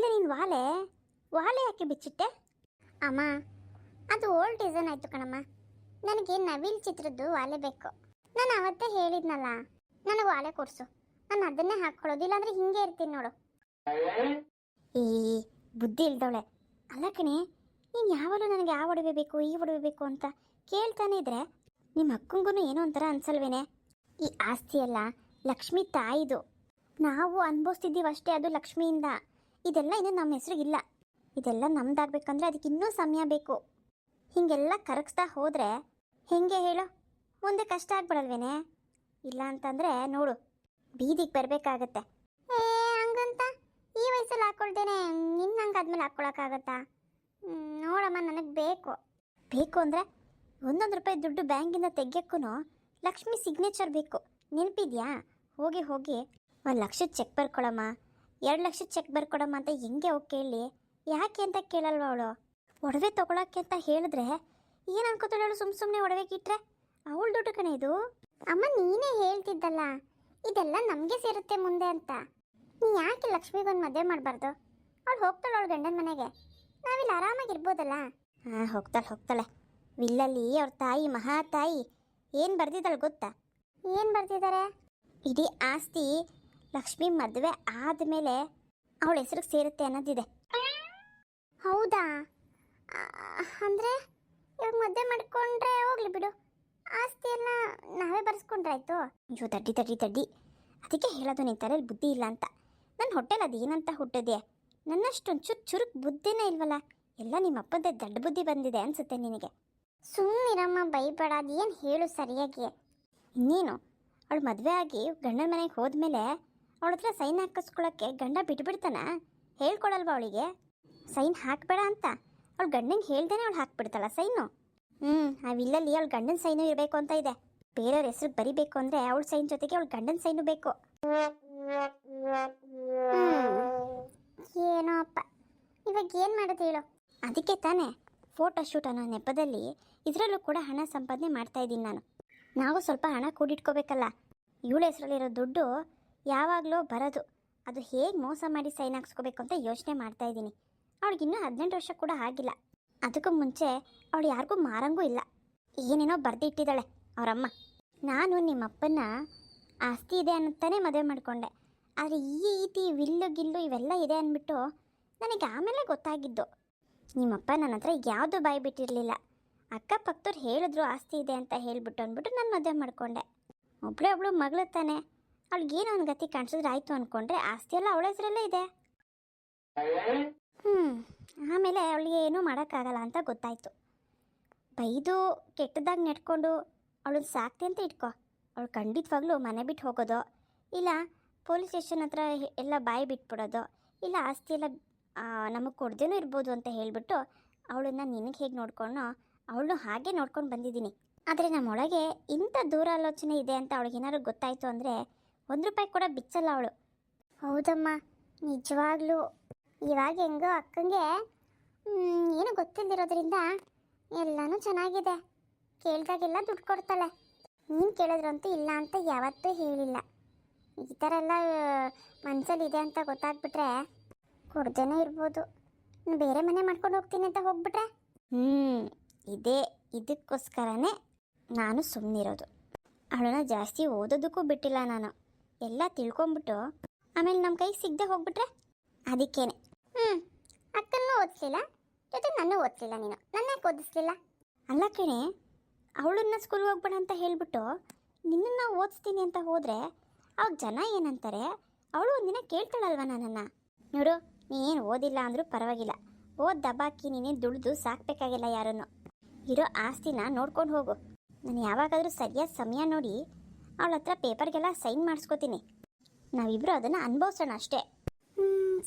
ನೀನು ವಾಲೆ ವಾಲೆ ಯಾಕೆ ಬಿಚ್ಚಿಟ್ಟೆ? ಅಮ್ಮ, ಅದು ಓಲ್ಡ್ ಡಿಸೈನ್ ಆಯಿತು ಕಣಮ್ಮ. ನನಗೆ ನವಿಲ್ ಚಿತ್ರದ್ದು ವಾಲೆ ಬೇಕು. ನಾನು ಅವತ್ತೇ ಹೇಳಿದ್ನಲ್ಲ, ನನಗೆ ವಾಲೆ ಕೊಡಿಸು, ನಾನು ಅದನ್ನೇ ಹಾಕ್ಕೊಳ್ಳೋದು, ಇಲ್ಲಾಂದ್ರೆ ಹಿಂಗೆ ಇರ್ತೀನಿ ನೋಡು. ಈ ಬುದ್ಧಿ ಇಲ್ದವಳೆ. ಅಲ್ಲ ಕಣೆ, ನೀನು ಯಾವಾಗಲೂ ನನಗೆ ಆ ಒಡವೆ ಬೇಕು ಈ ಒಡವೆ ಬೇಕು ಅಂತ ಕೇಳ್ತಾನೆ ಇದ್ರೆ ನಿಮ್ಮ ಅಕ್ಕಂಗೂ ಏನೋ ಒಂಥರ ಅನ್ಸಲ್ವೇನೆ? ಈ ಆಸ್ತಿ ಎಲ್ಲ ಲಕ್ಷ್ಮಿ ತಾಯಿದು, ನಾವು ಅನುಭವಿಸ್ತಿದ್ದೀವಿ ಅಷ್ಟೇ, ಅದು ಲಕ್ಷ್ಮಿಯಿಂದ. ಇದೆಲ್ಲ ಇನ್ನು ನಮ್ಮ ಹೆಸರಿಗಿಲ್ಲ. ಇದೆಲ್ಲ ನಮ್ದಾಗಬೇಕಂದ್ರೆ ಅದಕ್ಕೆ ಇನ್ನೂ ಸಮಯ ಬೇಕು. ಹೀಗೆಲ್ಲ ಕರಗಿಸ್ತಾ ಹೋದರೆ ಹೆಂಗೆ ಹೇಳು? ಮುಂದೆ ಕಷ್ಟ ಆಗ್ಬಿಡಲ್ವೇನೆ? ಇಲ್ಲ ಅಂತಂದರೆ ನೋಡು, ಬೀದಿಗೆ ಬರಬೇಕಾಗತ್ತೆ. ಹಂಗಂತ ಈ ವಯಸ್ಸಲ್ಲಿ ಹಾಕ್ಕೊಳ್ತೇನೆ, ನಿನ್ನ ಹಂಗೆ ಆದ್ಮೇಲೆ ಹಾಕ್ಕೊಳಕ್ಕಾಗತ್ತಾ? ನೋಡಮ್ಮ, ನನಗೆ ಬೇಕು ಅಂದರೆ ₹1 ದುಡ್ಡು ಬ್ಯಾಂಕಿಂದ ತೆಗಿಯೋಕ್ಕೂ ಲಕ್ಷ್ಮಿ ಸಿಗ್ನೇಚರ್ ಬೇಕು. ನೆನಪಿದ್ಯಾ? ಹೋಗಿ 1,00,000 ಚೆಕ್ ಬರ್ಕೊಳಮ್ಮ, 2,00,000 ಚೆಕ್ ಬರ್ಕೊಡಮ್ಮ ಅಂತ ಹೆಂಗೆ ಹೋಗಿ ಕೇಳಿ? ಯಾಕೆ ಅಂತ ಕೇಳಲ್ವ ಅವಳು? ಒಡವೆ ತೊಗೊಳಕ್ಕೆ ಅಂತ ಹೇಳಿದ್ರೆ ಏನು ಅನ್ಕೋತಾಳೆ ಅವಳು? ಸುಮ್ಮನೆ ಒಡವೆಗೆ ಇಟ್ಟರೆ ಅವಳ ದುಡ್ಡು ಕಣೆ ಇದು. ಅಮ್ಮ, ನೀನೇ ಹೇಳ್ತಿದ್ದಲ್ಲ ಇದೆಲ್ಲ ನಮಗೆ ಸೇರುತ್ತೆ ಮುಂದೆ ಅಂತ. ನೀ ಯಾಕೆ ಲಕ್ಷ್ಮಿಗೊಂದು ಮದುವೆ ಮಾಡಬಾರ್ದು? ಅವಳು ಹೋಗ್ತಾಳೆ ಅವಳು ಗಂಡನ ಮನೆಗೆ, ನಾವಿಲ್ಲಿ ಆರಾಮಾಗಿರ್ಬೋದಲ್ಲ. ಹೋಗ್ತಾಳೆ. ವಿಲ್ಲಲ್ಲಿ ಅವ್ರ ತಾಯಿ ಮಹಾತಾಯಿ ಏನು ಬರ್ದಿದ್ದಾಳೆ ಗೊತ್ತಾ? ಏನು ಬರ್ದಿದ್ದಾರೆ? ಇಡೀ ಆಸ್ತಿ ಲಕ್ಷ್ಮಿ ಮದುವೆ ಆದಮೇಲೆ ಅವಳ ಹೆಸರಿಗೆ ಸೇರುತ್ತೆ ಅನ್ನೋದಿದೆ. ಹೌದಾ? ಅಂದರೆ ಇವಾಗ ಮದುವೆ ಮಾಡಿಕೊಂಡ್ರೆ ಹೋಗ್ಲಿ ಬಿಡು, ಆಸ್ತಿ ಎಲ್ಲ ನಾವೇ ಬರೆಸ್ಕೊಂಡ್ರಾಯ್ತು. ಅಯ್ಯೋ ತಡ್ಡಿ, ಅದಕ್ಕೆ ಹೇಳೋದು ನಿನ್ನ ತಲೆಯಲ್ಲಿ ಬುದ್ಧಿ ಇಲ್ಲ ಅಂತ. ನನ್ನ ಹೊಟ್ಟೆಲಿ ಅದು ಏನಂತ ಹುಟ್ಟಿದೆ? ನನ್ನಷ್ಟೊಂದು ಚುರುಕು ಬುದ್ಧಿನೇ ಇಲ್ವಲ್ಲ. ಎಲ್ಲ ನಿಮ್ಮ ಅಪ್ಪಂದೇ ದಡ್ಡ ಬುದ್ಧಿ ಬಂದಿದೆ ಅನ್ಸುತ್ತೆ ನಿನಗೆ. ಸುಮ್ಮನಿರಮ್ಮ, ಬೈಬೇಡ. ಅದೇನು ಹೇಳು ಸರಿಯಾಗಿ. ಇನ್ನೇನು, ಅವಳು ಮದುವೆ ಆಗಿ ಗಂಡನ ಮನೆಗೆ ಹೋದ್ಮೇಲೆ ಅವಳ ಹತ್ರ ಸೈನ್ ಹಾಕಿಸ್ಕೊಳ್ಳೋಕ್ಕೆ ಗಂಡ ಬಿಟ್ಬಿಡ್ತಾನ? ಹೇಳ್ಕೊಡಲ್ವ ಅವಳಿಗೆ ಸೈನ್ ಹಾಕಬೇಡ ಅಂತ? ಅವಳು ಗಂಡಂಗೆ ಹೇಳ್ದೇನೆ ಅವಳು ಹಾಕ್ಬಿಡ್ತಾಳ ಸೈನು. ಆ ವಿಲ್ಲಲ್ಲಿ ಅವಳು ಗಂಡನ ಸೈನು ಇರಬೇಕು ಅಂತ ಇದೆ. ಬೇರೆಯವ್ರ ಹೆಸ್ರಿಗೆ ಬರಿಬೇಕು ಅಂದರೆ ಅವಳ ಸೈನ್ ಜೊತೆಗೆ ಅವಳು ಗಂಡನ ಸೈನು ಬೇಕು. ಏನೋ ಅಪ್ಪ, ಇವಾಗ ಏನು ಮಾಡೋದು ಹೇಳು? ಅದಕ್ಕೆ ತಾನೇ ಫೋಟೋ ಶೂಟ್ ಅನ್ನೋ ನೆಪದಲ್ಲಿ ಇದರಲ್ಲೂ ಕೂಡ ಹಣ ಸಂಪಾದನೆ ಮಾಡ್ತಾ ಇದ್ದೀನಿ ನಾನು. ನಾವು ಸ್ವಲ್ಪ ಹಣ ಕೂಡಿಟ್ಕೋಬೇಕಲ್ಲ. ಇವಳ ಹೆಸರಲ್ಲಿರೋ ದುಡ್ಡು ಯಾವಾಗಲೂ ಬರೋದು, ಅದು ಹೇಗೆ ಮೋಸ ಮಾಡಿ ಸೈನ್ ಹಾಕ್ಸ್ಕೋಬೇಕು ಅಂತ ಯೋಚನೆ ಮಾಡ್ತಾ ಇದ್ದೀನಿ. ಅವಳಿಗಿನ್ನೂ 18 ವರ್ಷ ಕೂಡ ಆಗಿಲ್ಲ. ಅದಕ್ಕೂ ಮುಂಚೆ ಅವಳು ಯಾರಿಗೂ ಮಾರಂಗೂ ಇಲ್ಲ. ಏನೇನೋ ಬರೆದಿಟ್ಟಿದ್ದಾಳೆ ಅವರಮ್ಮ. ನಾನು ನಿಮ್ಮಪ್ಪನ ಆಸ್ತಿ ಇದೆ ಅನ್ನತ್ತಾನೆ ಮದುವೆ ಮಾಡಿಕೊಂಡೆ. ಆದರೆ ಈ ರೀತಿ ವಿಲ್ಲು ಗಿಲ್ಲು ಇವೆಲ್ಲ ಇದೆ ಅಂದ್ಬಿಟ್ಟು ನನಗೆ ಆಮೇಲೆ ಗೊತ್ತಾಗಿದ್ದು. ನಿಮ್ಮಪ್ಪ ನನ್ನ ಹತ್ರ ಯಾವುದು ಬಾಯಿ ಬಿಟ್ಟಿರಲಿಲ್ಲ. ಅಕ್ಕಪಕ್ಕದವ್ರು ಹೇಳಿದ್ರು ಆಸ್ತಿ ಇದೆ ಅಂತ ಹೇಳ್ಬಿಟ್ಟು ಅಂದ್ಬಿಟ್ಟು ನಾನು ಮದುವೆ ಮಾಡಿಕೊಂಡೆ. ಒಬ್ಳು ಮಗಳು ತಾನೆ, ಅವಳಿಗೇನೋ ಒಂದು ಗತಿ ಕಾಣಿಸಿದ್ರೆ ಆಯಿತು ಅಂದ್ಕೊಂಡ್ರೆ ಆಸ್ತಿ ಎಲ್ಲ ಅವಳ ಹೆಸರಲ್ಲೇ ಇದೆ. ಆಮೇಲೆ ಅವಳಿಗೆ ಏನೂ ಮಾಡೋಕ್ಕಾಗಲ್ಲ ಅಂತ ಗೊತ್ತಾಯಿತು. ಬೈದು ಕೆಟ್ಟದಾಗಿ ನೆಡ್ಕೊಂಡು ಅವಳನ್ನ ಸಾಕ್ತಿ ಅಂತ ಇಟ್ಕೊ, ಅವಳು ಖಂಡಿತವಾಗ್ಲೂ ಮನೆ ಬಿಟ್ಟು ಹೋಗೋದು, ಇಲ್ಲ ಪೊಲೀಸ್ ಸ್ಟೇಷನ್ ಹತ್ರ ಎಲ್ಲ ಬಾಯಿ ಬಿಟ್ಬಿಡೋದು, ಇಲ್ಲ ಆಸ್ತಿ ಎಲ್ಲ ನಮಗೆ ಕೊಡ್ದೇನೂ ಇರ್ಬೋದು ಅಂತ ಹೇಳಿಬಿಟ್ಟು ಅವಳನ್ನು ನಿನಗೆ ಹೇಗೆ ನೋಡ್ಕೊಂಡೋ ಅವಳನ್ನು ಹಾಗೆ ನೋಡ್ಕೊಂಡು ಬಂದಿದ್ದೀನಿ. ಆದರೆ ನಮ್ಮೊಳಗೆ ಇಂಥ ದೂರ ಆಲೋಚನೆ ಇದೆ ಅಂತ ಅವಳಿಗೇನಾದ್ರು ಗೊತ್ತಾಯಿತು ಅಂದರೆ ₹1 ಕೂಡ ಬಿಚ್ಚಲ್ಲ ಅವಳು. ಹೌದಮ್ಮ, ನಿಜವಾಗ್ಲೂ ಇವಾಗ ಹೆಂಗೋ ಅಕ್ಕಂಗೆ ಏನು ಗೊತ್ತಿಲ್ಲದಿರೋದ್ರಿಂದ ಎಲ್ಲನೂ ಚೆನ್ನಾಗಿದೆ. ಕೇಳ್ದಾಗೆಲ್ಲ ದುಡ್ಡು ಕೊಡ್ತಾಳೆ. ನೀನು ಕೇಳಿದ್ರಂತೂ ಇಲ್ಲ ಅಂತ ಯಾವತ್ತೂ ಹೇಳಿಲ್ಲ. ಈ ಥರ ಎಲ್ಲ ಮನಸ್ಸಲ್ಲಿ ಇದೆ ಅಂತ ಗೊತ್ತಾಗ್ಬಿಟ್ರೆ ಕೊಡ್ದೇನೇ ಇರ್ಬೋದು. ಬೇರೆ ಮನೆ ಮಾಡ್ಕೊಂಡು ಹೋಗ್ತೀನಿ ಅಂತ ಹೋಗ್ಬಿಟ್ರೆ ಇದಕ್ಕೋಸ್ಕರನೇ ನಾನು ಸುಮ್ಮನಿರೋದು. ಅವಳನ್ನ ಜಾಸ್ತಿ ಓದೋದಕ್ಕೂ ಬಿಟ್ಟಿಲ್ಲ ನಾನು. ಎಲ್ಲ ತಿಳ್ಕೊಂಬಿಟ್ಟು ಆಮೇಲೆ ನಮ್ಮ ಕೈಗೆ ಸಿಗದೆ ಹೋಗ್ಬಿಟ್ರೆ ಅದಕ್ಕೇನೆ. ಅಕ್ಕನ್ನೂ ಓದಿಸ್ಲಿಲ್ಲ, ಜೊತೆ ನನ್ನೂ ಓದಿಸ್ಲಿಲ್ಲ. ನೀನು ನನ್ನ್ಯಾಕೆ ಓದಿಸ್ಲಿಲ್ಲ? ಅಲ್ಲ ಕಣೆ, ಅವಳನ್ನ ಸ್ಕೂಲ್ಗೆ ಹೋಗ್ಬೇಡ ಅಂತ ಹೇಳಿಬಿಟ್ಟು ನಿನ್ನನ್ನು ಓದಿಸ್ತೀನಿ ಅಂತ ಹೋದರೆ ಅವಾಗ ಜನ ಏನಂತಾರೆ? ಅವಳು ಒಂದಿನ ಕೇಳ್ತಾಳಲ್ವ ನನ್ನನ್ನು, ನೋಡು ನೀನೇನು ಓದಿಲ್ಲ ಅಂದರೂ ಪರವಾಗಿಲ್ಲ, ಓದ್ ದಬಾಕಿ ನೀನೇನು ದುಡ್ದು ಸಾಕಬೇಕಾಗಿಲ್ಲ ಯಾರನ್ನು, ಇರೋ ಆಸ್ತಿನ ನೋಡ್ಕೊಂಡು ಹೋಗು. ನಾನು ಯಾವಾಗಾದರೂ ಸರಿಯಾದ ಸಮಯ ನೋಡಿ ಅವಳ ಹತ್ರ ಪೇಪರ್ಗೆಲ್ಲ ಸೈನ್ ಮಾಡಿಸ್ಕೋತೀನಿ. ನಾವಿಬ್ಬರು ಅದನ್ನು ಅನುಭವಿಸೋಣ ಅಷ್ಟೇ.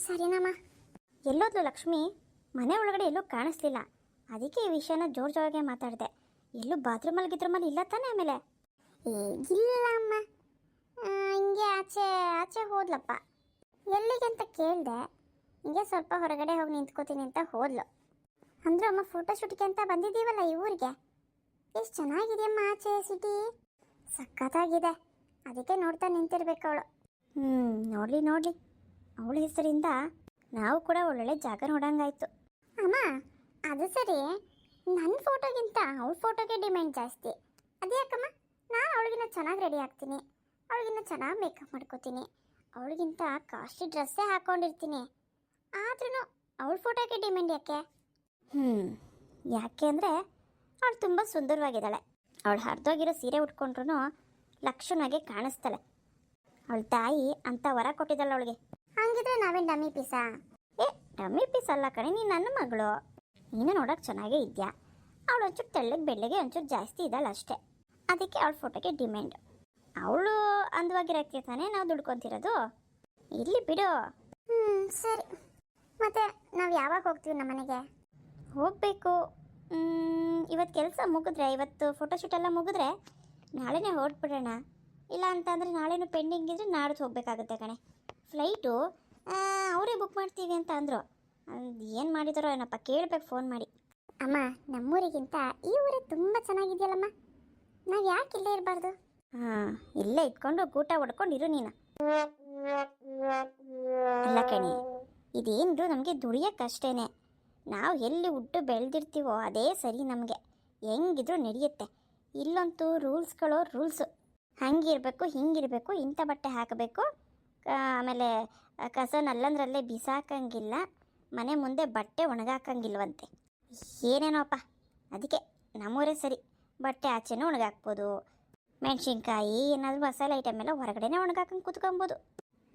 ಸರಿನಮ್ಮ. ಎಲ್ಲೋದ್ಲು ಲಕ್ಷ್ಮಿ? ಮನೆ ಒಳಗಡೆ ಎಲ್ಲೂ ಕಾಣಿಸ್ಲಿಲ್ಲ. ಅದಕ್ಕೆ ಈ ವಿಷಯನ ಜೋರಾಗೆ ಮಾತಾಡಿದೆ. ಎಲ್ಲೂ ಬಾತ್ರೂಮಲ್ಲಿ ಇಲ್ಲ ತಾನೇ? ಆಮೇಲೆ ಇಲ್ಲ ಅಮ್ಮ, ಹಿಂಗೆ ಆಚೆ ಹೋದ್ಲಪ್ಪ. ಎಲ್ಲಿಗೆ ಅಂತ ಕೇಳಿದೆ. ಹಿಂಗೆ ಸ್ವಲ್ಪ ಹೊರಗಡೆ ಹೋಗಿ ನಿಂತ್ಕೋತೀನಿ ಅಂತ ಹೋದ್ಲು. ಅಂದರೂ ಅಮ್ಮ ಫೋಟೋ ಶೂಟ್ಗೆ ಅಂತ ಬಂದಿದ್ದೀವಲ್ಲ ಈ ಊರಿಗೆ, ಎಷ್ಟು ಚೆನ್ನಾಗಿದೆಯಮ್ಮ ಆಚೆ ಸಿಟಿ, ಸಖತ್ತಾಗಿದೆ. ಅದಕ್ಕೆ ನೋಡ್ತಾ ನಿಂತಿರ್ಬೇಕು ಅವಳು. ನೋಡಲಿ ಅವಳ ಹೆಸರಿಂದ ನಾವು ಕೂಡ ಒಳ್ಳೊಳ್ಳೆ ಜಾಗ ನೋಡಂಗಾಯ್ತು. ಅಮ್ಮ ಅದು ಸರಿ, ನನ್ನ ಫೋಟೋಗಿಂತ ಅವಳ ಫೋಟೋಗೆ ಡಿಮ್ಯಾಂಡ್ ಜಾಸ್ತಿ. ಅದ್ಯಾಕಮ್ಮ? ನಾನು ಅವಳಿಗಿನ್ನ ಚೆನ್ನಾಗಿ ರೆಡಿ ಆಗ್ತೀನಿ, ಅವಳಿಗಿನ್ನ ಚೆನ್ನಾಗಿ ಮೇಕಪ್ ಮಾಡ್ಕೋತೀನಿ, ಅವಳಿಗಿಂತ ಕಾಸ್ಟ್ಲಿ ಡ್ರೆಸ್ಸೇ ಹಾಕ್ಕೊಂಡಿರ್ತೀನಿ. ಆದ್ರೂ ಅವಳ ಫೋಟೋಗೆ ಡಿಮ್ಯಾಂಡ್ ಯಾಕೆ? ಯಾಕೆ ಅಂದರೆ ಅವಳು ತುಂಬ ಸುಂದರವಾಗಿದ್ದಾಳೆ. ಅವಳು ಹರಿದೋಗಿರೋ ಸೀರೆ ಉಟ್ಕೊಂಡ್ರು ಲಕ್ಷಣವಾಗಿ ಕಾಣಿಸ್ತಾಳೆ. ಅವಳ ತಾಯಿ ಅಂತ ವರ ಕೊಟ್ಟಿದ್ದಾಳೆ ಅವಳಿಗೆ. ಹಂಗಿದ್ರೆ ನಾವೇನು ಡಮ್ಮಿ ಪೀಸಾ? ಡಮ್ಮಿ ಪೀಸ್ ಅಲ್ಲ ಕಣೆ, ನೀನು ನನ್ನ ಮಗಳು. ನೀನು ನೋಡೋಕೆ ಚೆನ್ನಾಗೇ ಇದೆಯಾ. ಅವಳು ಒಂಚೂರು ತೆಳ್ಳಗೆ ಬೆಳ್ಳಗೆ ಒಂಚೂರು ಜಾಸ್ತಿ ಇದ್ದಾಳೆ ಅಷ್ಟೇ. ಅದಕ್ಕೆ ಅವಳ ಫೋಟೋಗೆ ಡಿಮ್ಯಾಂಡು. ಅವಳು ಅಂದವಾಗಿರೋಕ್ಕೆ ತಾನೇ ನಾವು ದುಡ್ಕೊತಿರೋದು. ಇಲ್ಲಿ ಬಿಡು. ಸರಿ, ಮತ್ತೆ ನಾವು ಯಾವಾಗ ಹೋಗ್ತೀವಿ ನಮ್ಮ ಮನೆಗೆ? ಹೋಗಬೇಕು. ಇವತ್ತು ಕೆಲಸ ಮುಗಿದ್ರೆ, ಇವತ್ತು ಫೋಟೋಶೂಟ್ ಎಲ್ಲ ಮುಗಿದ್ರೆ ನಾಳೆನೇ ಹೊರಟ್ಬಿಡೋಣ. ಇಲ್ಲ ಅಂತಂದರೆ ನಾಳೆನೂ ಪೆಂಡಿಂಗ್ ಇದ್ದರೆ ನಾಡ್ದು ಹೋಗಬೇಕಾಗುತ್ತೆ ಕಣೆ. ಫ್ಲೈಟು ಅವರೇ ಬುಕ್ ಮಾಡ್ತೀವಿ ಅಂತ ಅಂದರು. ಏನು ಮಾಡಿದಾರೋ ಏನಪ್ಪ, ಕೇಳಬೇಕು ಫೋನ್ ಮಾಡಿ. ಅಮ್ಮ, ನಮ್ಮೂರಿಗಿಂತ ಈ ಊರೇ ತುಂಬ ಚೆನ್ನಾಗಿದೆಯಲ್ಲಮ್ಮ, ನಾವು ಯಾಕೆ ಇಲ್ಲೇ ಇರಬಾರ್ದು? ಇಲ್ಲೇ ಇಟ್ಕೊಂಡು ಊಟ ಹೊಡ್ಕೊಂಡು ಇರು ನೀನು. ಅಲ್ಲ ಕಣೆ, ಇದೇನು ನಮಗೆ ದುಡಿಯೋಕ್ಕಷ್ಟೇನೆ. ನಾವು ಎಲ್ಲಿ ಹುಟ್ಟು ಬೆಳೆದಿರ್ತೀವೋ ಅದೇ ಸರಿ ನಮಗೆ. ಹೆಂಗಿದ್ರು ನಡೆಯುತ್ತೆ. ಇಲ್ಲಂತೂ ರೂಲ್ಸು. ಹಂಗಿರಬೇಕು, ಹಿಂಗಿರಬೇಕು, ಇಂಥ ಬಟ್ಟೆ ಹಾಕಬೇಕು, ಆಮೇಲೆ ಕಸನ ಅಲ್ಲಂದ್ರಲ್ಲೇ ಬಿಸಾಕಂಗಿಲ್ಲ, ಮನೆ ಮುಂದೆ ಬಟ್ಟೆ ಒಣಗಾಕಂಗಿಲ್ವಂತೆ. ಏನೇನೋಪ್ಪ. ಅದಕ್ಕೆ ನಮ್ಮೂರೇ ಸರಿ. ಬಟ್ಟೆ ಆಚೆನೂ ಒಣಗಾಕ್ಬೋದು, ಮೆಣಸಿನ್ಕಾಯಿ ಏನಾದರೂ ಮಸಾಲೆ ಐಟಮ್ ಎಲ್ಲ ಹೊರಗಡೆನೇ ಒಣಗಾಕಂಗೆ ಕೂತ್ಕೊಬೋದು.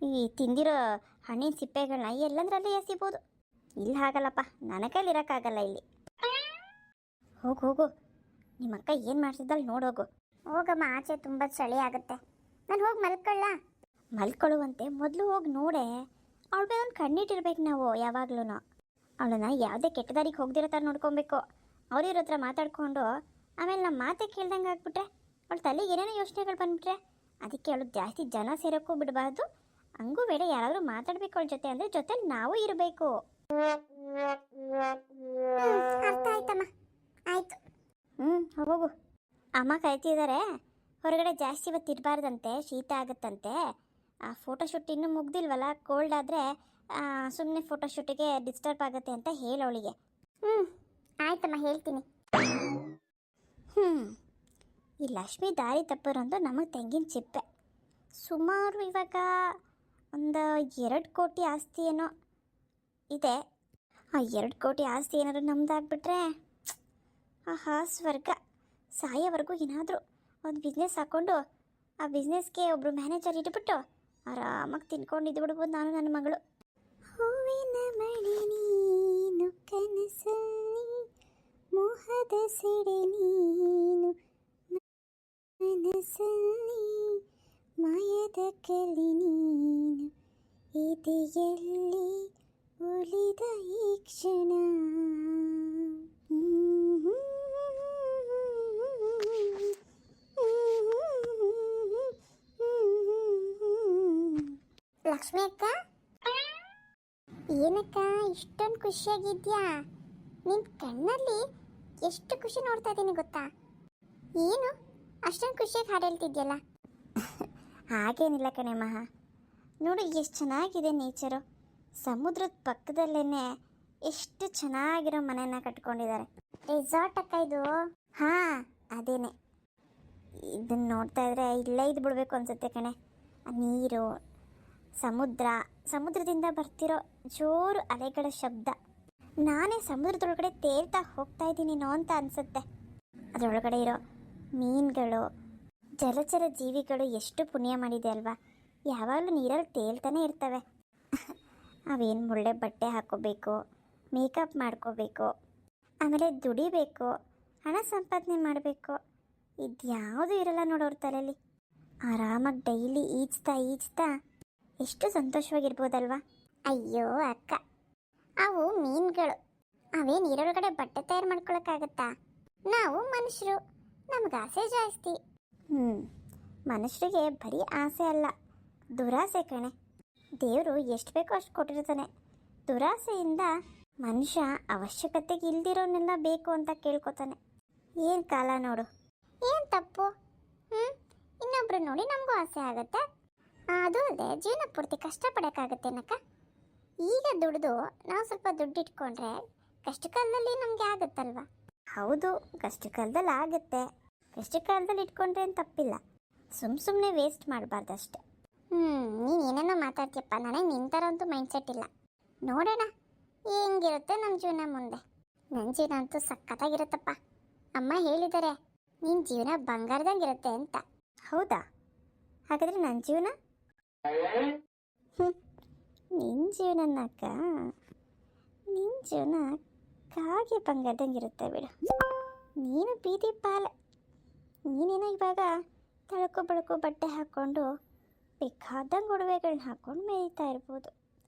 ಈ ತಿಂದಿರೋ ಹಣ್ಣಿನ ಸಿಪ್ಪೆಗಳನ್ನ ಎಲ್ಲಂದ್ರಲ್ಲೇ ಎಸಿಬೋದು. ಇಲ್ಲಿ ಹಾಗಲ್ಲಪ್ಪ, ನನ್ನ ಕೈಲಿ ಇರೋಕ್ಕಾಗಲ್ಲ ಇಲ್ಲಿ. ಹೋಗು, ನಿಮ್ಮ ಅಕ್ಕ ಏನು ಮಾಡ್ತಿದ್ದಾಳೆ ನೋಡೋಗು. ಹೋಗಮ್ಮ, ಆಚೆ ತುಂಬ ಚಳಿ ಆಗುತ್ತೆ. ನಾನು ಹೋಗಿ ಮಲ್ಕೊಳ್ಳುವಂತೆ ಮೊದಲು ಹೋಗಿ ನೋಡೆ. ಅವಳ ಮೇಲೆ ಒಂದು ಕಣ್ಣಿಟ್ಟಿರ್ಬೇಕು ನಾವು ಯಾವಾಗ್ಲೂ. ಅವಳನ್ನ ಯಾವುದೇ ಕೆಟ್ಟ ದಾರಿಗೆ ಹೋಗ್ದಿರೋ ಥರ ನೋಡ್ಕೊಬೇಕು. ಅವ್ರಿವ್ರ ಹತ್ರ ಮಾತಾಡ್ಕೊಂಡು ಆಮೇಲೆ ನಮ್ಮ ಮಾತೆ ಕೇಳ್ದಂಗೆ ಆಗ್ಬಿಟ್ರೆ, ಅವಳ ತಲೆಗೆ ಏನೇನೋ ಯೋಚನೆಗಳು ಬಂದುಬಿಟ್ರೆ, ಅದಕ್ಕೆ ಅವಳು ಜಾಸ್ತಿ ಜನ ಸೇರೋಕ್ಕೂ ಬಿಡಬಾರ್ದು. ಹಂಗೂ ಬೇಡ, ಯಾರಾದರೂ ಮಾತಾಡಬೇಕು ಅವಳ ಜೊತೆ ಅಂದರೆ ಜೊತೆಲಿ ನಾವು ಇರಬೇಕು. ಅರ್ಥ ಆಯ್ತಮ್ಮ, ಆಯಿತು. ಹೋಗು. ಅಮ್ಮ ಕಾಯ್ತಿದ್ದಾರೆ ಹೊರಗಡೆ. ಜಾಸ್ತಿ ಇವತ್ತು ಇರಬಾರ್ದಂತೆ, ಶೀತ ಆಗುತ್ತಂತೆ. ಆ ಫೋಟೋಶೂಟ್ ಇನ್ನೂ ಮುಗ್ದಿಲ್ವಲ್ಲ, ಕೋಲ್ಡ್ ಆದರೆ ಸುಮ್ಮನೆ ಫೋಟೋಶೂಟಿಗೆ ಡಿಸ್ಟರ್ಬ್ ಆಗುತ್ತೆ ಅಂತ ಹೇಳವಳಿಗೆ. ಆಯ್ತಮ್ಮ, ಹೇಳ್ತೀನಿ. ಈ ಲಕ್ಷ್ಮಿ ದಾರಿ ತಪ್ಪರಂದು ನಮಗೆ ತೆಂಗಿನ ಚಿಪ್ಪೆ. ಸುಮಾರು ಇವಾಗ ಒಂದು 2 ಕೋಟಿ ಆಸ್ತಿ ಏನೋ ಇದೆ. ಆ 2 ಕೋಟಿ ಆಸ್ತಿ ಏನಾದ್ರು ನಮ್ದಾಗ್ಬಿಟ್ರೆ ಆಹಾ ಸ್ವರ್ಗ. ಸಾಯೋವರೆಗೂ ಏನಾದರೂ ಒಂದು ಬಿಸ್ನೆಸ್ ಹಾಕ್ಕೊಂಡು ಆ ಬಿಸ್ನೆಸ್ಗೆ ಒಬ್ಬರು ಮ್ಯಾನೇಜರ್ ಇಟ್ಬಿಟ್ಟು ಆರಾಮಾಗಿ ತಿನ್ಕೊಂಡು ಇದ್ದು ಬಿಡ್ಬೋದು ನಾನು ನನ್ನ ಮಗಳು. ಹೂವಿನ ಮಳೆ ನೀನು, ಕನಸಲ್ಲಿ ಮೋಹದ ಸೆಡೆ ನೀನು, ಮನಸ್ಸಲ್ಲಿ ಮಾಯದ ಕಲಿ ನೀನು, ಇದೆಯಲ್ಲಿ ಉಳಿದ ಈ ಕ್ಷಣ. ಲಕ್ಷ್ಮಿ ಅಕ್ಕ, ಏನಕ್ಕ ಇಷ್ಟೊಂದು ಖುಷಿಯಾಗಿದ್ಯಾ? ನಿನ್ನ ಕಣ್ಣಲ್ಲಿ ಎಷ್ಟು ಖುಷಿ ನೋಡ್ತಾ ಇದ್ದೀನಿ ಗೊತ್ತಾ? ಏನು ಅಷ್ಟೊಂದು ಖುಷಿಯಾಗಿ ಹಾಡು ಹೇಳ್ತಿದ್ಯಲ್ಲ? ಹಾಗೇನಿಲ್ಲ ಕಣೆ ಮಹಾ, ನೋಡು ಎಷ್ಟು ಚೆನ್ನಾಗಿದೆ ನೇಚರು. ಸಮುದ್ರದ ಪಕ್ಕದಲ್ಲೇ ಎಷ್ಟು ಚೆನ್ನಾಗಿರೋ ಮನೆಯನ್ನು ಕಟ್ಕೊಂಡಿದ್ದಾರೆ. ರೆಸಾರ್ಟ್ ಅಕ್ಕ ಇದು? ಹಾಂ ಅದೇನೆ. ಇದನ್ನು ನೋಡ್ತಾ ಇದ್ರೆ ಇಲ್ಲೇ ಇದು ಬಿಡಬೇಕು ಅನಿಸುತ್ತೆ ಕಣೆ. ನೀರು, ಸಮುದ್ರದಿಂದ ಬರ್ತಿರೋ ಜೋರು ಅಲೆಗಳ ಶಬ್ದ. ನಾನೇ ಸಮುದ್ರದೊಳಗಡೆ ತೇಲ್ತಾ ಹೋಗ್ತಾ ಇದ್ದೀನಿನೋ ಅಂತ ಅನಿಸುತ್ತೆ. ಅದರೊಳಗಡೆ ಇರೋ ಮೀನುಗಳು, ಜಲಚರ ಜೀವಿಗಳು ಎಷ್ಟು ಪುಣ್ಯ ಮಾಡಿದೆ ಅಲ್ವಾ. ಯಾವಾಗಲೂ ನೀರಲ್ಲಿ ತೇಲ್ತಾನೆ ಇರ್ತವೆ. ಅವೇನು ಒಳ್ಳೆ ಬಟ್ಟೆ ಹಾಕ್ಕೋಬೇಕು, ಮೇಕಪ್ ಮಾಡ್ಕೋಬೇಕು, ಆಮೇಲೆ ದುಡಿಬೇಕು, ಹಣ ಸಂಪಾದನೆ ಮಾಡಬೇಕು. ಇದ್ಯಾವುದು ಇರಲ್ಲ ನೋಡೋರ ತಲೆಯಲ್ಲಿ. ಆರಾಮಾಗಿ ಡೈಲಿ ಈಜ್ತಾ ಎಷ್ಟು ಸಂತೋಷವಾಗಿರ್ಬೋದಲ್ವಾ. ಅಯ್ಯೋ ಅಕ್ಕ, ಅವು ಮೀನುಗಳು, ಅವೇ ನೀರೊಳಗಡೆ ಬಟ್ಟೆ ತಯಾರು ಮಾಡ್ಕೊಳಕ್ಕಾಗತ್ತಾ? ನಾವು ಮನುಷ್ಯರು, ನಮ್ಗೆ ಆಸೆ ಜಾಸ್ತಿ. ಮನುಷ್ಯರಿಗೆ ಬರೀ ಆಸೆ ಅಲ್ಲ, ದುರಾಸೆ ಕಣೆ. ದೇವರು ಎಷ್ಟು ಬೇಕೋ ಅಷ್ಟು ಕೊಟ್ಟಿರ್ತಾನೆ. ದುರಾಸೆಯಿಂದ ಮನುಷ್ಯ ಅವಶ್ಯಕತೆಗೆ ಇಲ್ದಿರೋನೆಲ್ಲ ಬೇಕು ಅಂತ ಕೇಳ್ಕೊತಾನೆ. ಏನು ಕಾಲ ನೋಡು. ಏನು ತಪ್ಪು? ಇನ್ನೊಬ್ರು ನೋಡಿ ನಮಗೂ ಆಸೆ ಆಗತ್ತೆ. ಅದು ಅಲ್ಲದೆ ಜೀವನ ಪೂರ್ತಿ ಕಷ್ಟಪಡೋಕ್ಕಾಗತ್ತೇನಕ್ಕ? ಈಗ ದುಡಿದು ನಾವು ಸ್ವಲ್ಪ ದುಡ್ಡು ಇಟ್ಕೊಂಡ್ರೆ ಕಷ್ಟ ಕಾಲದಲ್ಲಿ ನಮಗೆ ಆಗುತ್ತಲ್ವಾ? ಹೌದು, ಕಷ್ಟ ಕಾಲದಲ್ಲಿ ಆಗುತ್ತೆ. ಕಷ್ಟ ಕಾಲದಲ್ಲಿ ಇಟ್ಕೊಂಡ್ರೆ ಏನು ತಪ್ಪಿಲ್ಲ. ಸುಮ್ಮನೆ ವೇಸ್ಟ್ ಮಾಡಬಾರ್ದು ಅಷ್ಟೆ. ನೀನು ಏನೇನೋ ಮಾತಾಡ್ತೀಯಪ್ಪ. ನನಗೆ ನಿನ್ನ ಥರ ಅಂತೂ ಮೈಂಡ್ಸೆಟ್ ಇಲ್ಲ. ನೋಡೋಣ ಹೆಂಗಿರುತ್ತೆ ನಮ್ಮ ಜೀವನ ಮುಂದೆ. ನನ್ನ ಜೀವನ ಅಂತೂ ಸಖತ್ತಾಗಿರುತ್ತಪ್ಪ. ಅಮ್ಮ ಹೇಳಿದ್ದಾರೆ ನಿನ್ನ ಜೀವನ ಬಂಗಾರದಂಗಿರುತ್ತೆ ಅಂತ. ಹೌದಾ? ಹಾಗಾದರೆ ನನ್ನ ಜೀವನ? ನಿನ್ನ ಜೀವನಕ್ಕ ನಿನ್ನ ಜೀವನ ಕಾಗೆ ಬಂಗಾರದಂಗಿರುತ್ತೆ ಬಿಡು. ನೀನು ಬೀದಿ ಪಾಲೆ. ನೀನೇನೋ ಇವಾಗ ತಳಕು ಬಳಕು ಬಟ್ಟೆ ಹಾಕ್ಕೊಂಡು ಬೇಕಾದಂಗೆ ಒಡವೆಗಳನ್ನ ಹಾಕ್ಕೊಂಡು ಮೇಯ್ತಾ ಇರ್ಬೋದು.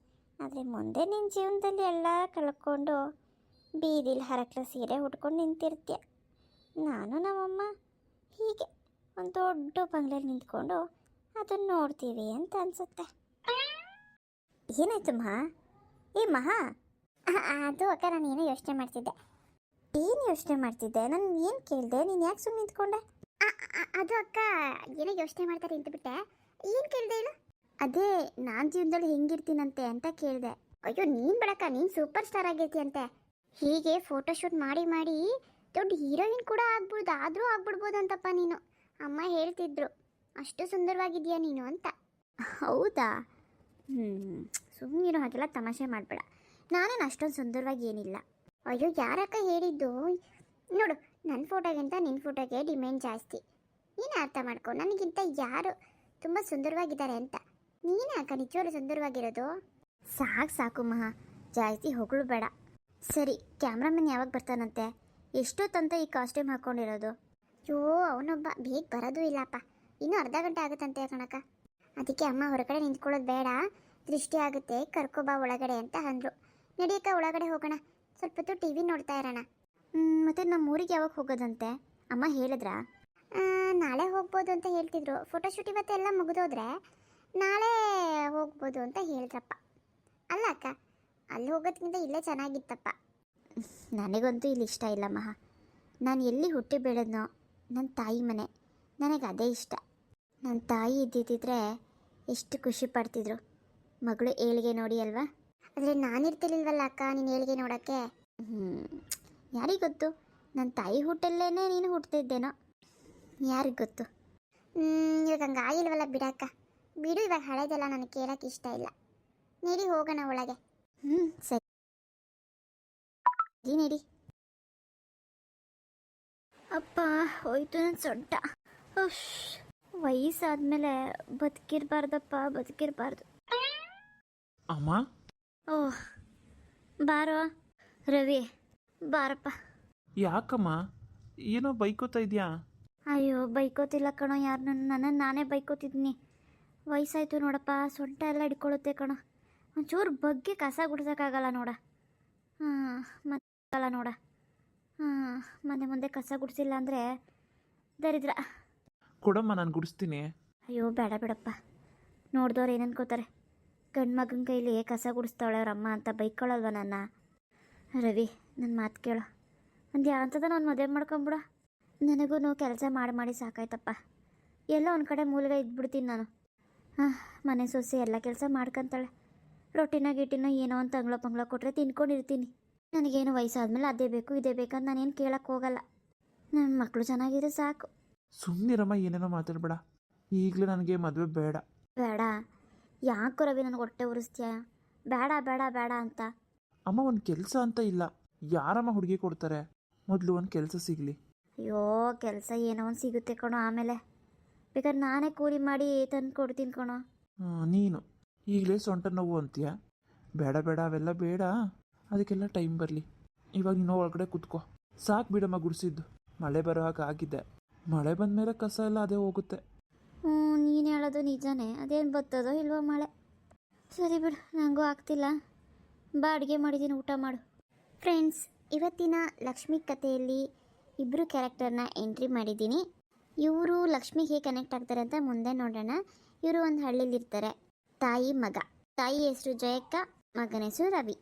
ಆದರೆ ಮುಂದೆ ನಿನ್ನ ಜೀವನದಲ್ಲಿ ಎಲ್ಲ ಕಳ್ಕೊಂಡು ಬೀದಿಲಿ ಹರಕ್ಲ ಸೀರೆ ಉಟ್ಕೊಂಡು ನಿಂತಿರ್ತೀಯ. ನಾನು ನಮ್ಮಮ್ಮ ಹೀಗೆ ಒಂದು ದೊಡ್ಡ ಬಂಗ್ಲೆಯಲ್ಲಿ ನಿಂತ್ಕೊಂಡು ಅದನ್ನು ನೋಡ್ತೀವಿ ಅಂತ ಅನಿಸುತ್ತೆ. ಏನಾಯ್ತು ಮಹಾ? ಮಹಾ, ಅದು ಅಕ್ಕ, ನಾನು ಏನೋ ಯೋಚನೆ ಮಾಡ್ತಿದ್ದೆ. ಏನು ಯೋಚನೆ ಮಾಡ್ತಿದ್ದೆ? ನಾನು ಏನು ಕೇಳಿದೆ? ನೀನು ಯಾಕೆ ಸುಮ್ಮನೆ ನಿಂತ್ಕೊಂಡೆ? ಅದು ಅಕ್ಕ, ಏನೋ ಯೋಚನೆ ಮಾಡ್ತಾರೆ ನಿಂತುಬಿಟ್ಟೆ. ಏನು ಕೇಳಿದೆ ಹೇಳು? ಅದೇ ನಾನು ಜೀವನದಲ್ಲಿ ಹೆಂಗಿರ್ತೀನಂತೆ ಅಂತ ಕೇಳಿದೆ. ಅಯ್ಯೋ ನೀನು ಬಿಡಕ್ಕ, ನೀನು ಸೂಪರ್ ಸ್ಟಾರ್ ಆಗೈತಿ. ಹೀಗೆ ಫೋಟೋಶೂಟ್ ಮಾಡಿ ಮಾಡಿ ದೊಡ್ಡ ಹೀರೋಯಿನ್ ಕೂಡ ಆಗ್ಬಿಡ್ಬೋದು ಅಂತಪ್ಪ ನೀನು. ಅಮ್ಮ ಹೇಳ್ತಿದ್ರು ಅಷ್ಟು ಸುಂದರವಾಗಿದೆಯಾ ನೀನು ಅಂತ. ಹೌದಾ? ಸುಮ್ಮನಿರೋ, ಹಾಗೆಲ್ಲ ತಮಾಷೆ ಮಾಡಬೇಡ. ನಾನೇನು ಅಷ್ಟೊಂದು ಸುಂದರವಾಗಿ ಏನಿಲ್ಲ. ಅಯ್ಯೋ ಯಾರಕ್ಕ ಹೇಳಿದ್ದು? ನೋಡು, ನನ್ನ ಫೋಟೋಗಿಂತ ನಿನ್ನ ಫೋಟೋಗೆ ಡಿಮ್ಯಾಂಡ್ ಜಾಸ್ತಿ. ನೀನು ಅರ್ಥ ಮಾಡ್ಕೊ, ನನಗಿಂತ ಯಾರು ತುಂಬ ಸುಂದರವಾಗಿದ್ದಾರೆ ಅಂತ. ನೀನೇ ಅಕ್ಕ ನಿಜವಾಗ್ಲೂ ಸುಂದರವಾಗಿರೋದು. ಸಾಕು ಮಹಾ, ಜಾಸ್ತಿ ಹೊಗಳು ಬೇಡ. ಸರಿ, ಕ್ಯಾಮ್ರಾಮನ್ ಯಾವಾಗ ಬರ್ತಾನಂತೆ? ಎಷ್ಟೊತ್ತಂತ ಈ ಕಾಸ್ಟ್ಯೂಮ್ ಹಾಕ್ಕೊಂಡಿರೋದು? ಅಯ್ಯೋ ಅವನೊಬ್ಬ ಬೇಗ ಬರೋದು ಇಲ್ಲಪ್ಪ. ಇನ್ನೂ ಅರ್ಧ ಗಂಟೆ ಆಗುತ್ತಂತೆ ಕಣಕ್ಕ. ಅದಕ್ಕೆ ಅಮ್ಮ ಹೊರಗಡೆ ನಿಂತ್ಕೊಳ್ಳೋದು ಬೇಡ, ದೃಷ್ಟಿ ಆಗುತ್ತೆ, ಕರ್ಕೊಬಾ ಒಳಗಡೆ ಅಂತ ಅಂದರು. ನಡಿಯಕ್ಕ ಒಳಗಡೆ ಹೋಗೋಣ, ಸ್ವಲ್ಪ ಹೊತ್ತು ಟಿ ವಿ ನೋಡ್ತಾ ಇರೋಣ. ಮತ್ತು ನಮ್ಮ ಊರಿಗೆ ಯಾವಾಗ ಹೋಗೋದಂತೆ? ಅಮ್ಮ ಹೇಳಿದ್ರಾ? ನಾಳೆ ಹೋಗ್ಬೋದು ಅಂತ ಹೇಳ್ತಿದ್ರು. ಫೋಟೋಶೂಟ್ ಇವತ್ತೆಲ್ಲ ಮುಗಿದೋದ್ರೆ ನಾಳೆ ಹೋಗ್ಬೋದು ಅಂತ ಹೇಳಿದ್ರಪ್ಪ. ಅಲ್ಲ ಅಕ್ಕ, ಅಲ್ಲಿ ಹೋಗೋದ್ಕಿಂತ ಇಲ್ಲೇ ಚೆನ್ನಾಗಿತ್ತಪ್ಪ. ನನಗಂತೂ ಇಲ್ಲಿ ಇಷ್ಟ ಇಲ್ಲ ಮಹಾ. ನಾನು ಎಲ್ಲಿ ಹುಟ್ಟಿ ಬೆಳೆದ್ನೋ ನನ್ನ ತಾಯಿ ಮನೆ, ನನಗೆ ಅದೇ ಇಷ್ಟ. ನನ್ನ ತಾಯಿ ಇದ್ದಿದ್ದರೆ ಎಷ್ಟು ಖುಷಿ ಪಡ್ತಿದ್ರು. ಮಗಳು ಏಳಿಗೆ ನೋಡಿ ಅಲ್ವಾ? ಆದರೆ ನಾನಿರ್ತಿರ್ಲಿಲ್ವಲ್ಲ ಅಕ್ಕ ನೀನು ಏಳಿಗೆ ನೋಡೋಕ್ಕೆ. ಯಾರಿಗೆ ಗೊತ್ತು, ನನ್ನ ತಾಯಿ ಹುಟ್ಟಲ್ಲೇ ನೀನು ಹುಟ್ಟಿದ್ದೇನೋ, ಯಾರಿಗೆ ಗೊತ್ತು. ಇವಾಗ ಹಂಗೆ ಆಗಿಲ್ವಲ್ಲ ಬಿಡಕ್ಕ. ಬಿಡು, ಇವಾಗ ಹಳೇದೆಲ್ಲ ನನಗೆ ಕೇಳೋಕ್ಕೆ ಇಷ್ಟ ಇಲ್ಲ. ನಡಿ ಹೋಗೋಣ ಒಳಗೆ. ಸರಿ ನಡಿ. ಅಪ್ಪ ಹೋಯ್ತು ನನ್ನ ಸೊಂಟ. ವಯಸ್ಸಾದ್ಮೇಲೆ ಬದುಕಿರ್ಬಾರ್ದು. ಅಮ್ಮ, ಓಹ್ ಬಾರೋ ರವಿ, ಬಾರಪ್ಪ. ಯಾಕಮ್ಮ ಏನೋ ಬೈಕೋತಾ ಇದೆಯಾ? ಅಯ್ಯೋ ಬೈಕೋತಿಲ್ಲ ಕಣೋ, ಯಾರು ನನ್ನನ್ನು ನಾನೇ ಬೈಕೋತಿದ್ದೀನಿ. ವಯಸ್ಸಾಯ್ತು ನೋಡಪ್ಪ, ಸೊಂಟ ಎಲ್ಲ ಹಿಡ್ಕೊಳ್ಳುತ್ತೆ ಕಣೋ. ಒಂಚೂರು ಬಗ್ಗೆ ಕಸ ಗುಡ್ಸೋಕ್ಕಾಗಲ್ಲ ನೋಡ. ಮತ್ತೆ ನೋಡ, ಮನೆ ಮುಂದೆ ಕಸ ಗುಡಿಸಿಲ್ಲ ಅಂದರೆ ದರಿದ್ರ. ಕೊಡಮ್ಮ, ನಾನು ಗುಡಿಸ್ತೀನಿ. ಅಯ್ಯೋ ಬೇಡ ಬಿಡಪ್ಪ, ನೋಡ್ದವ್ರು ಏನು ಅನ್ಕೋತಾರೆ? ಗಂಡು ಮಗನ ಕೈಲಿ ಕಸ ಗುಡಿಸ್ತಾಳೆ ಅವ್ರಮ್ಮ ಅಂತ ಬೈಕೊಳ್ಳಲ್ವ ನನ್ನ? ರವಿ, ನನ್ನ ಮಾತು ಕೇಳು. ಒಂದು ಯಾಂತದ ನಾನು ಮದುವೆ ಮಾಡ್ಕೊಂಬಿಡ. ನನಗೂ ಕೆಲಸ ಮಾಡಿ ಸಾಕಾಯ್ತಪ್ಪ. ಎಲ್ಲೋ ಒಂದು ಕಡೆ ಮೂಲೆಗೆ ಇದ್ಬಿಡ್ತೀನಿ ನಾನು. ಮನೆ ಸೊಸೆ ಎಲ್ಲ ಕೆಲಸ ಮಾಡ್ಕೊತಾಳೆ. ರೊಟ್ಟಿನ ಗಿಟ್ಟಿನ ಏನೋ ಒಂದು ತಂಗ್ಳ ಕೊಟ್ಟರೆ ತಿನ್ಕೊಂಡಿರ್ತೀನಿ. ನನಗೇನು ವಯಸ್ಸಾದ್ಮೇಲೆ ಅದೇ ಬೇಕು ಇದೇ ಬೇಕಂತ ನಾನೇನು ಕೇಳಕ್ಕೆ ಹೋಗಲ್ಲ. ನನ್ನ ಮಕ್ಕಳು ಚೆನ್ನಾಗಿದ್ರೆ ಸಾಕು. ಸುಮ್ಮನಿರಮ್ಮ, ಏನೇನೋ ಮಾತಾಡಬೇಡ. ಈಗಲೇ ನನಗೆ ಮದುವೆ ಬೇಡ. ಬೇಡ? ಯಾಕೋ ರವಿ ನನಗೆ ಹೊಟ್ಟೆ ಉರಿಸ್ತೀಯ? ಬೇಡ ಬೇಡ ಬೇಡ ಅಂತ. ಅಮ್ಮ, ಒಂದು ಕೆಲಸ ಅಂತ ಇಲ್ಲ. ಯಾರಮ್ಮ ಹುಡುಗಿ ಕೊಡ್ತಾರೆ? ಮೊದಲು ಒಂದು ಕೆಲಸ ಸಿಗಲಿ. ಅಯ್ಯೋ ಕೆಲಸ ಏನೋ ಒಂದು ಸಿಗುತ್ತೆ ಕಣೋ, ಆಮೇಲೆ ಬೇಕಾದ್ರೆ ನಾನೇ ಕೂಲಿ ಮಾಡಿ ತಂದು ಕೊಡ್ತೀನಿ ಕಣೋ. ನೀನು ಈಗಲೇ ಸೊಂಟ ನೋವು ಅಂತೀಯ? ಬೇಡ ಬೇಡ, ಅವೆಲ್ಲ ಬೇಡ. ಅದಕ್ಕೆಲ್ಲ ಟೈಮ್ ಬರಲಿ. ಇವಾಗ ನೀನು ಒಳಗಡೆ ಕೂತ್ಕೋ. ಸಾಕು ಬಿಡಮ್ಮ ಗುಡಿಸಿದ್ದು. ಮಳೆ ಬರೋ ಹಾಗೆ ಆಗಿದೆ. ಮಳೆ ಬಂದ ಮೇಲೆ ಕಸ ಎಲ್ಲ ಅದೇ ಹೋಗುತ್ತೆ. ನೀನು ಹೇಳೋದು ನಿಜಾನೇ. ಅದೇನು ಬರ್ತದೋ ಇಲ್ವೋ ಮಳೆ. ಸರಿ ಬಿಡು, ನನಗೂ ಆಗ್ತಿಲ್ಲ. ಬಾ, ಅಡುಗೆ ಮಾಡಿದ್ದೀನಿ, ಊಟ ಮಾಡು. ಫ್ರೆಂಡ್ಸ್, ಇವತ್ತಿನ ಲಕ್ಷ್ಮಿ ಕಥೆಯಲ್ಲಿ ಇಬ್ಬರು ಕ್ಯಾರೆಕ್ಟರ್ನ ಎಂಟ್ರಿ ಮಾಡಿದ್ದೀನಿ. ಇವರು ಲಕ್ಷ್ಮಿಗೆ ಹೇಗೆ ಕನೆಕ್ಟ್ ಆಗ್ತಾರೆ ಅಂತ ಮುಂದೆ ನೋಡೋಣ. ಇವರು ಒಂದು ಹಳ್ಳಿಲಿರ್ತಾರೆ, ತಾಯಿ ಮಗ. ತಾಯಿ ಹೆಸರು ಜಯಕ್ಕ, ಮಗನ ಹೆಸರು ರವಿ.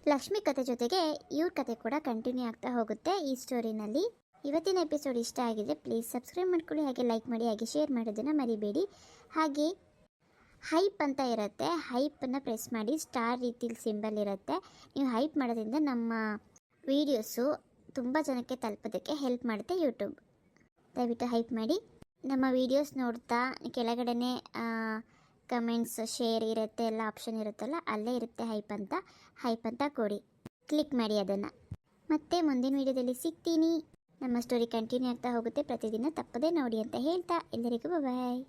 ಲಕ್ಷ್ಮಿ ಕತೆ ಜೊತೆಗೆ ಇವ್ರ ಕತೆ ಕೂಡ ಕಂಟಿನ್ಯೂ ಆಗ್ತಾ ಹೋಗುತ್ತೆ ಈ ಸ್ಟೋರಿನಲ್ಲಿ. ಇವತ್ತಿನ ಎಪಿಸೋಡ್ ಇಷ್ಟ ಆಗಿದೆ ಪ್ಲೀಸ್ ಸಬ್ಸ್ಕ್ರೈಬ್ ಮಾಡ್ಕೊಳ್ಳಿ, ಹಾಗೆ ಲೈಕ್ ಮಾಡಿ, ಹಾಗೆ ಶೇರ್ ಮಾಡೋದನ್ನು ಮರಿಬೇಡಿ. ಹಾಗೆ ಹೈಪ್ ಅಂತ ಇರುತ್ತೆ, ಹೈಪನ್ನು ಪ್ರೆಸ್ ಮಾಡಿ ಸ್ಟಾರ್ ರೀತಿಲಿ ಸಿಂಬಲ್ ಇರುತ್ತೆ. ನೀವು ಹೈಪ್ ಮಾಡೋದ್ರಿಂದ ನಮ್ಮ ವೀಡಿಯೋಸು ತುಂಬ ಜನಕ್ಕೆ ತಲುಪೋದಕ್ಕೆ ಹೆಲ್ಪ್ ಮಾಡುತ್ತೆ ಯೂಟ್ಯೂಬ್. ದಯವಿಟ್ಟು ಹೈಪ್ ಮಾಡಿ. ನಮ್ಮ ವೀಡಿಯೋಸ್ ನೋಡ್ತಾ ಕೆಳಗಡೆ ಕಮೆಂಟ್ಸ್ ಶೇರ್ ಇರುತ್ತೆ, ಎಲ್ಲ ಆಪ್ಷನ್ ಇರುತ್ತಲ್ಲ ಅಲ್ಲೇ ಇರುತ್ತೆ ಹೈಪ್ ಅಂತ ಕೊಡಿ, ಕ್ಲಿಕ್ ಮಾಡಿ ಅದನ್ನು. ಮತ್ತೆ ಮುಂದಿನ ವೀಡಿಯೋದಲ್ಲಿ ಸಿಗ್ತೀನಿ. ನಮ್ಮ ಸ್ಟೋರಿ ಕಂಟಿನ್ಯೂ ಆಗ್ತಾ ಹೋಗುತ್ತೆ, ಪ್ರತಿದಿನ ತಪ್ಪದೇ ನೋಡಿ ಅಂತ ಹೇಳ್ತಾ ಎಲ್ಲರಿಗೂ ಬಾಯ್.